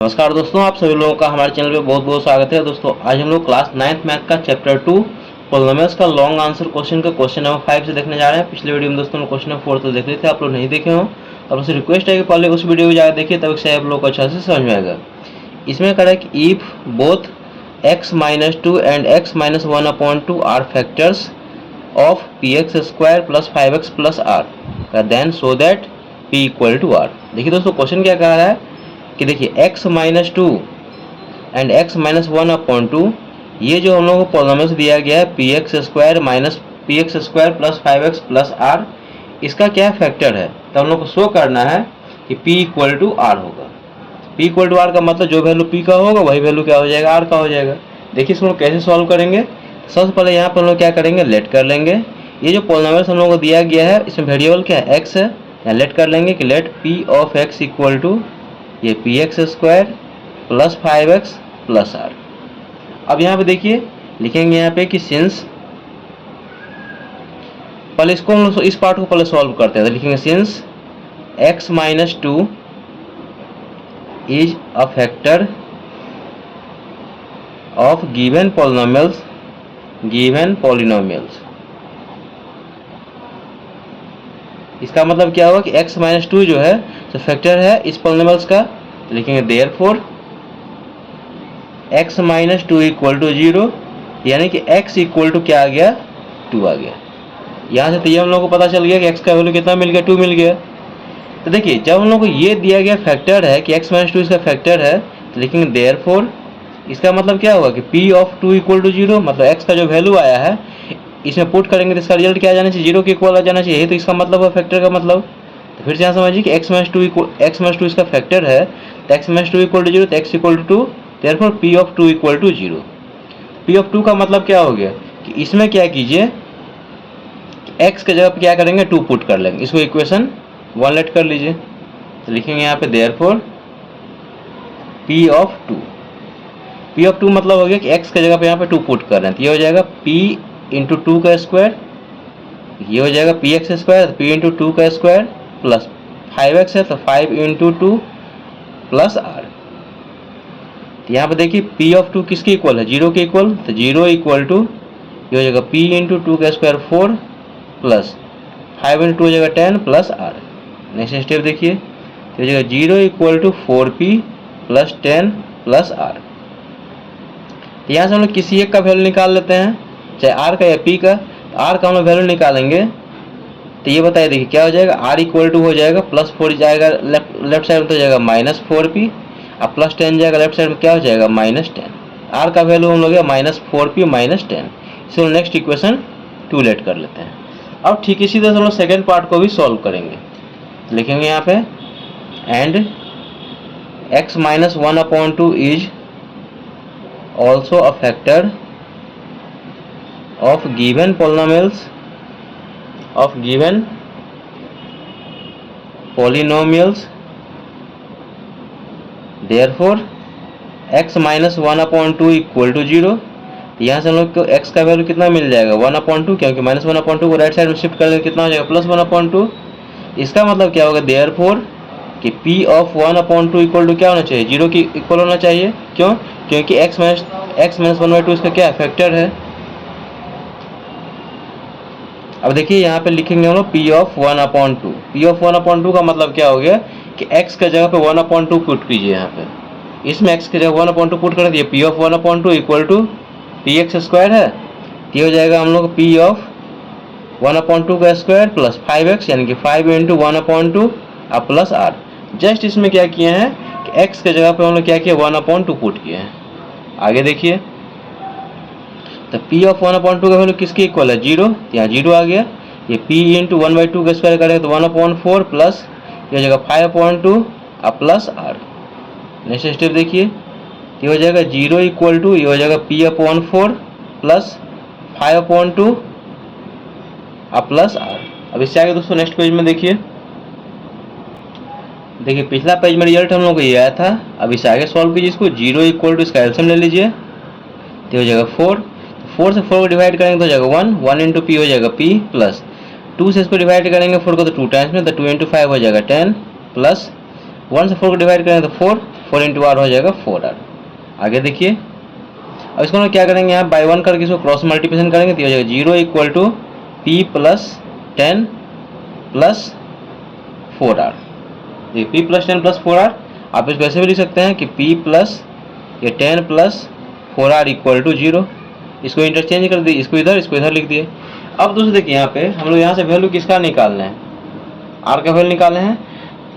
नमस्कार दोस्तों, आप सभी लोगों का हमारे चैनल पे बहुत बहुत स्वागत है। दोस्तों आज हम लोग क्लास 9th मैथ का चैप्टर 2 पॉलिनोमियल्स का लॉन्ग आंसर क्वेश्चन का क्वेश्चन नंबर 5 से देखने जा रहे हैं। पिछले वीडियो में दोस्तों ने क्वेश्चन नंबर 4 तो देख रहे थे, आप लोग नहीं देखे हो तो आपसे रिक्वेस्ट है कि पहले उस वीडियो को जाकर देखिए, तब से आप लोग को अच्छा से समझ में आएगा। इसमें कह रहा है कि if both x-2 and x-1/2 are factors of px² plus 5x plus R then so that p equal to R. देखिए दोस्तों क्वेश्चन क्या कह रहा है कि देखिए x-2 एंड x-1/2 ये जो हम लोग को पॉलिनोमियल्स दिया गया है px² minus px² plus 5x plus are, इसका क्या फैक्टर है। तो हम लोग को शो करना है कि p इक्वल टू आर होगा। p इक्वल टू आर का मतलब जो वैल्यू p का होगा वही वैल्यू क्या हो जाएगा, r का हो जाएगा। देखिए इसको कैसे सॉल्व करेंगे। सबसे पहले यहाँ पर हम लोग क्या करेंगे, लेट कर लेंगे। ये जो पॉलिनोमियल्स हम लोग को दिया गया है इसमें वेरिएबल क्या है, x है। यहाँ लेट कर लेंगे कि let p of x equal to ये px² plus 5x plus are. अब यहाँ पे देखिए लिखेंगे यहाँ पे कि सिंस, पहले इसको हम लोग इस पार्ट को पहले सॉल्व करते हैं। तो लिखेंगे since x-2 is a factor of given polynomials. इसका मतलब क्या होगा कि x-2 जो है तो फैक्टर है इस पॉलिनोमियल्स का। तो लिखेंगे देयरफॉर x-2 इक्वल टू 0, यानी कि x इक्वल टू क्या आ गया, 2 आ गया। यहाँ से तो ये हम लोग को पता चल गया कि x का वैल्यू कितना मिल गया, 2 मिल गया। तो देखिए जब हम लोग को ये दिया गया फैक्टर है कि x-2 इसका फैक्टर है, तो लिखेंगे देयरफॉर इसका मतलब क्या होगा कि p ऑफ 2 इक्वल टू 0, मतलब x का जो वैल्यू आया है इसमें पुट करेंगे तो इसका रिजल्ट क्या आ जाना चाहिए, 0 के इक्वल आ जाना चाहिए। यही तो इसका मतलब है फैक्टर का मतलब। तो फिर से यहाँ समझिए कि x-2 इसका फैक्टर है, तो x-2 इक्वल टू 0, तो x equal to 2, therefore p of 2 equal to 0। p of 2 का मतलब क्या हो गया कि इसमें क्या कीजिए, x के जगह पे क्या करेंगे, 2 पुट कर लेंगे। इसको इक्वेशन 1 लेट कर लीजिए। तो लिखेंगे यहाँ पे therefore p of 2। p of 2 मतलब हो गया कि x के जगह पे यहाँ पे 2 पुट कर रहे हैं, तो ये हो जाएगा p इंटू 2 का स्क्वायर, ये हो जाएगा px स्क्वायर, p इंटू 2 का स्क्वायर प्लस 5x है तो 5 इंटू 2 प्लस r। तो यहाँ पे देखिए p ऑफ 2 किसके इक्वल है, 0 के इक्वल। तो 0 इक्वल टू ये हो जाएगा p इंटू 2 का स्क्वायर 4 प्लस 5 इंटू 2 हो जाएगा 10 प्लस r। नेक्स्ट स्टेप देखिए, तो हो जाएगा 0 equal to 4p plus 10 plus r। तो यहाँ से हम लोग किसी एक का वैल्यू निकाल लेते हैं, चाहे r का या p का। तो r का हम लोग वैल्यू निकालेंगे तो ये बताइए देखिए क्या हो जाएगा, r इक्वल टू हो जाएगा प्लस 4 जाएगा लेफ्ट साइड में, तो हो जाएगा माइनस 4p, अब प्लस 10 जाएगा लेफ्ट साइड में, क्या हो जाएगा माइनस 10। r का वैल्यू हम लोग माइनस 4p माइनस 10। इसको नेक्स्ट इक्वेशन 2 लेट कर लेते हैं। अब ठीक इसी तरह से हम लोग सेकेंड पार्ट को भी सॉल्व करेंगे। लिखेंगे यहाँ पे and x-1/2 is also a factor of given polynomials, therefore x-1/2 equal to 0। यहाँ से हम लोग को x का वैल्यू कितना मिल जाएगा, 1/2, क्योंकि -1/2 को राइट साइड में शिफ्ट कर देंगे, कितना हो जाएगा प्लस 1/2। इसका मतलब क्या होगा, देयरफॉर कि p ऑफ 1/2 इक्वल टू क्या होना चाहिए, 0 की इक्वल होना चाहिए। क्यों, क्योंकि x-1/2 इसका क्या फैक्टर है। अब देखिए यहाँ पे लिखेंगे हम लोग p ऑफ 1/2। p ऑफ 1/2 का मतलब क्या हो गया कि x के जगह पे 1/2 पुट कीजिए। यहाँ पे इसमें x के जगह 1/2 पुट कर दिए, p of 1/2 equal to px² है। ये हो जाएगा हम लोग p ऑफ 1/2 का स्क्वायर प्लस 5x, यानी कि 5 इंटू 1/2 अब प्लस r। जस्ट इसमें क्या किए हैं कि x के जगह पे हम लोग क्या किए, 1/2 पुट किए हैं। आगे देखिए तो p ऑफ 1/2 का वैल्यू किसके इक्वल है, 0, यहाँ 0 आ गया। ये p इंटू 1/2 का स्क्वायर करेगा तो 1/4 प्लस ये हो जाएगा 5/2 अब प्लस r। नेक्स्ट स्टेप देखिए, ये हो जाएगा 0 इक्वल टू ये हो जाएगा p/4 प्लस 5/2 अब प्लस r। अब इससे आगे दोस्तों नेक्स्ट पेज में देखिए पिछला पेज में रिजल्ट हम लोग को ये आया था। अब इससे आगे सॉल्व कीजिए इसको, 0 इक्वल टू इसका एलसीएम ले लीजिए, तो हो जाएगा 4 से 4 को डिवाइड करेंगे तो हो जाएगा 1 इंटू p हो जाएगा p प्लस 2 से इसको डिवाइड करेंगे 4 को तो 2 टाइम्स में, तो 2 इंटू 5 हो जाएगा 10 प्लस 1 से 4 को डिवाइड करेंगे तो 4, 4 इंटू आर हो जाएगा 4r। आगे देखिए, अब इसको हम क्या करेंगे, यहाँ बाई 1 करके इसको क्रॉस मल्टीप्लिकेशन करेंगे तो हो जाएगा 0 equal to p plus 10 plus 4r। देखिए p प्लस 10 प्लस 4r, आप इसको ऐसे भी लिख सकते हैं कि p प्लस ये 10 प्लस 4r इक्वल टू 0। इसको इंटरचेंज कर दिए, इसको इधर लिख दिए। अब दोस्तों देखिए, यहाँ पे हम लोग यहाँ से वैल्यू किसका निकालना है, r का वैल्यू निकालना है।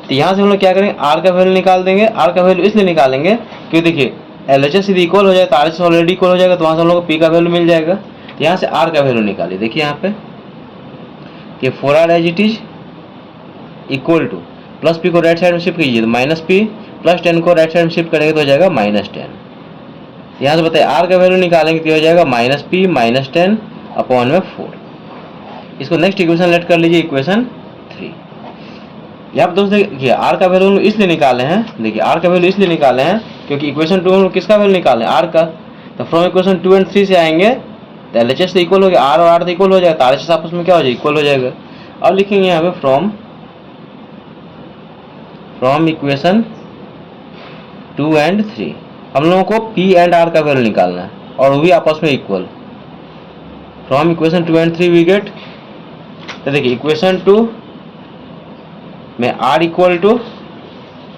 तो यहाँ से हम लोग क्या करेंगे, r का वैल्यू निकाल देंगे। r का वैल्यू इसलिए निकालेंगे क्योंकि देखिए LHS यदि इक्वल हो जाए तो RHS ऑलरेडी इक्वल हो जाएगा, तो वहाँ से हम लोग को p का वैल्यू मिल जाएगा। तो यहाँ से r का वैल्यू निकालिए। देखिए यहाँ पे कि 4r as it is equal to plus p को राइट साइड में शिफ्ट कीजिए तो माइनस p, प्लस 10 को राइट साइड में शिफ्ट करेंगे तो हो जाएगा माइनस 10। यहाँ से बताइए r का वैल्यू निकालेंगे तो हो जाएगा माइनस p माइनस 10 अपॉन में 4। इसको नेक्स्ट इक्वेशन लेट कर लीजिए, इक्वेशन 3। यहाँ पर दोस्तों देखिए r का वैल्यू इसलिए निकाले हैं, देखिए r का वैल्यू इसलिए निकाले हैं क्योंकि इक्वेशन 2 में किसका वैल्यू निकाले हैं, r का। तो फ्रॉम इक्वेशन 2 एंड 3 से आएंगे तो LHS तो इक्वल हो गया, r और r तो इक्वल हो जाएगा, तो RHS आपस में क्या हो जाएगा, इक्वल हो जाएगा। अब लिखेंगे यहाँ पे फ्रॉम इक्वेशन 2 एंड 3 हम लोगों को p एंड r का वैल्यू निकालना है और वो भी आपस में equal. From equation 2 and 3 we get, तो देखिए इक्वेशन 2 में r इक्वल टू,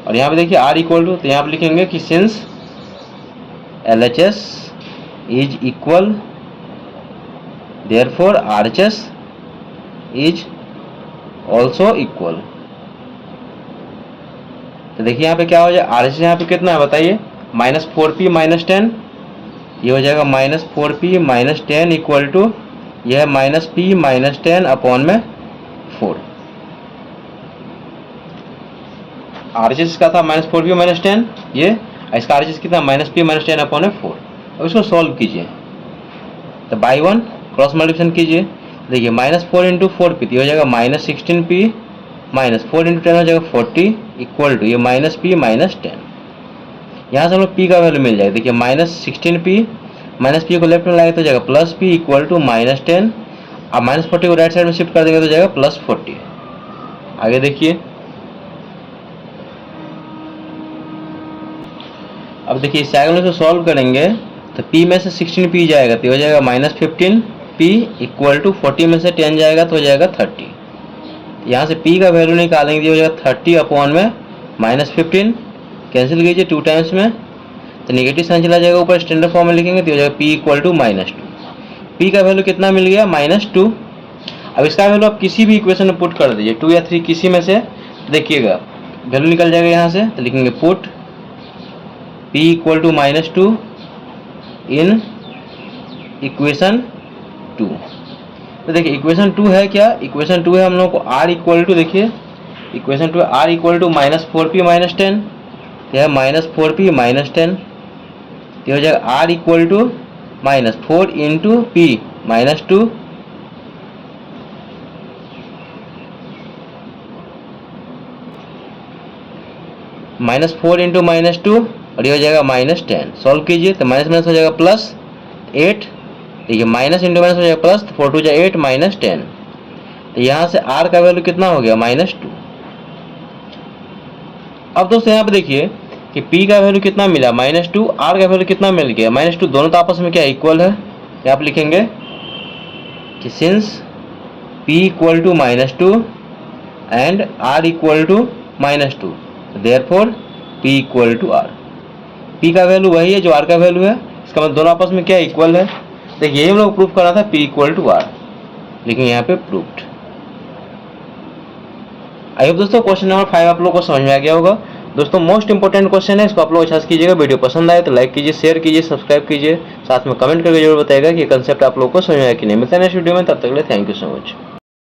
और यहाँ पे देखिए r इक्वल टू, तो यहाँ पे लिखेंगे कि since LHS is equal therefore RHS is also equal. तो देखिए यहाँ पे क्या हो जाए, RHS यहाँ पे कितना है बताइए, माइनस 4p माइनस 10, ये हो जाएगा minus 4p minus 10 equal to यह है माइनस p माइनस 10 अपॉन में 4। RHS का था माइनस 4p माइनस 10, ये इसका RHS कितना माइनस p माइनस 10 अपॉन में 4। अब इसको सॉल्व कीजिए तो बाई 1 क्रॉस मल्टीप्लिकेशन कीजिए, देखिए माइनस 4 इंटू 4p तो हो जाएगा माइनस 16p माइनस 4 इंटू 10 हो जाएगा 40 इक्वल टू ये माइनस p माइनस 10। यहाँ से हम लोग p का वैल्यू मिल जाएगा, देखिए माइनस 16p माइनस p को लेफ्ट में लाएंगे तो जाएगा plus p equal to minus 10। अब माइनस 40 को राइट साइड में शिफ्ट कर देंगे तो जाएगा प्लस 40। आगे देखिए, अब देखिए इस डायगोनल से सॉल्व करेंगे तो p में से 16p जाएगा तो हो जाएगा माइनस 15p इक्वल टू 40 में से 10 जाएगा तो हो जाएगा 30। यहाँ से p का वैल्यू निकालेंगे तो हो जाएगा 30 अपॉन में माइनस 15, कैंसिल कीजिए 2 टाइम्स में तो नेगेटिव साइन चला जाएगा ऊपर, स्टैंडर्ड फॉर्म में लिखेंगे तो हो जाएगा p equal to minus 2। p का वैल्यू कितना मिल गया, माइनस 2। अब इसका वैल्यू आप किसी भी इक्वेशन में पुट कर दीजिए, 2 या 3 किसी में से, तो देखिएगा वैल्यू निकल जाएगा यहाँ से। तो लिखेंगे put p equal to minus 2 in equation 2। तो देखिए इक्वेशन 2 है क्या, इक्वेशन 2 है हम लोग को r इक्वल टू, देखिए equation 2 r equal to minus 4p minus 10, यह है माइनस 4p माइनस 10, तो हो जाएगा r equal to minus 4 into p minus 2 minus 4 into minus 2 और ये हो जाएगा माइनस 10। सॉल्व कीजिए तो माइनस माइनस हो जाएगा प्लस 8, देखिए माइनस इंटू माइनस हो जाएगा प्लस, 4 टू जाए 8 माइनस 10। तो यहाँ से r का वैल्यू कितना हो गया, माइनस 2। अब दोस्तों यहाँ पे देखिए कि p का वैल्यू कितना मिला, माइनस 2, r का वैल्यू कितना मिल गया, माइनस 2। दोनों तो आपस में क्या इक्वल है। यहाँ पे लिखेंगे कि since p equal to minus 2 and r equal to minus 2 therefore p equal to r। p का वैल्यू वही है जो r का वैल्यू है, इसका मतलब दोनों आपस में क्या इक्वल है। देखिए यही हम लोग प्रूफ करना था, p इक्वल टू r, लेकिन यहाँ पे प्रूफ्ड। आई होप दोस्तों क्वेश्चन नंबर 5 आप लोग को समझ में आ गया होगा। दोस्तों मोस्ट इंपोर्टेंट क्वेश्चन है, इसको आप लोग अच्छा से कीजिएगा। वीडियो पसंद आए तो लाइक कीजिए, शेयर कीजिए, सब्सक्राइब कीजिए, साथ में कमेंट करके जरूर बताइएगा कि ये कंसेप्ट आप लोग को समझ में आया कि नहीं। मिलते हैं नेक्स्ट वीडियो में, तब तक के लिए थैंक यू सो मच।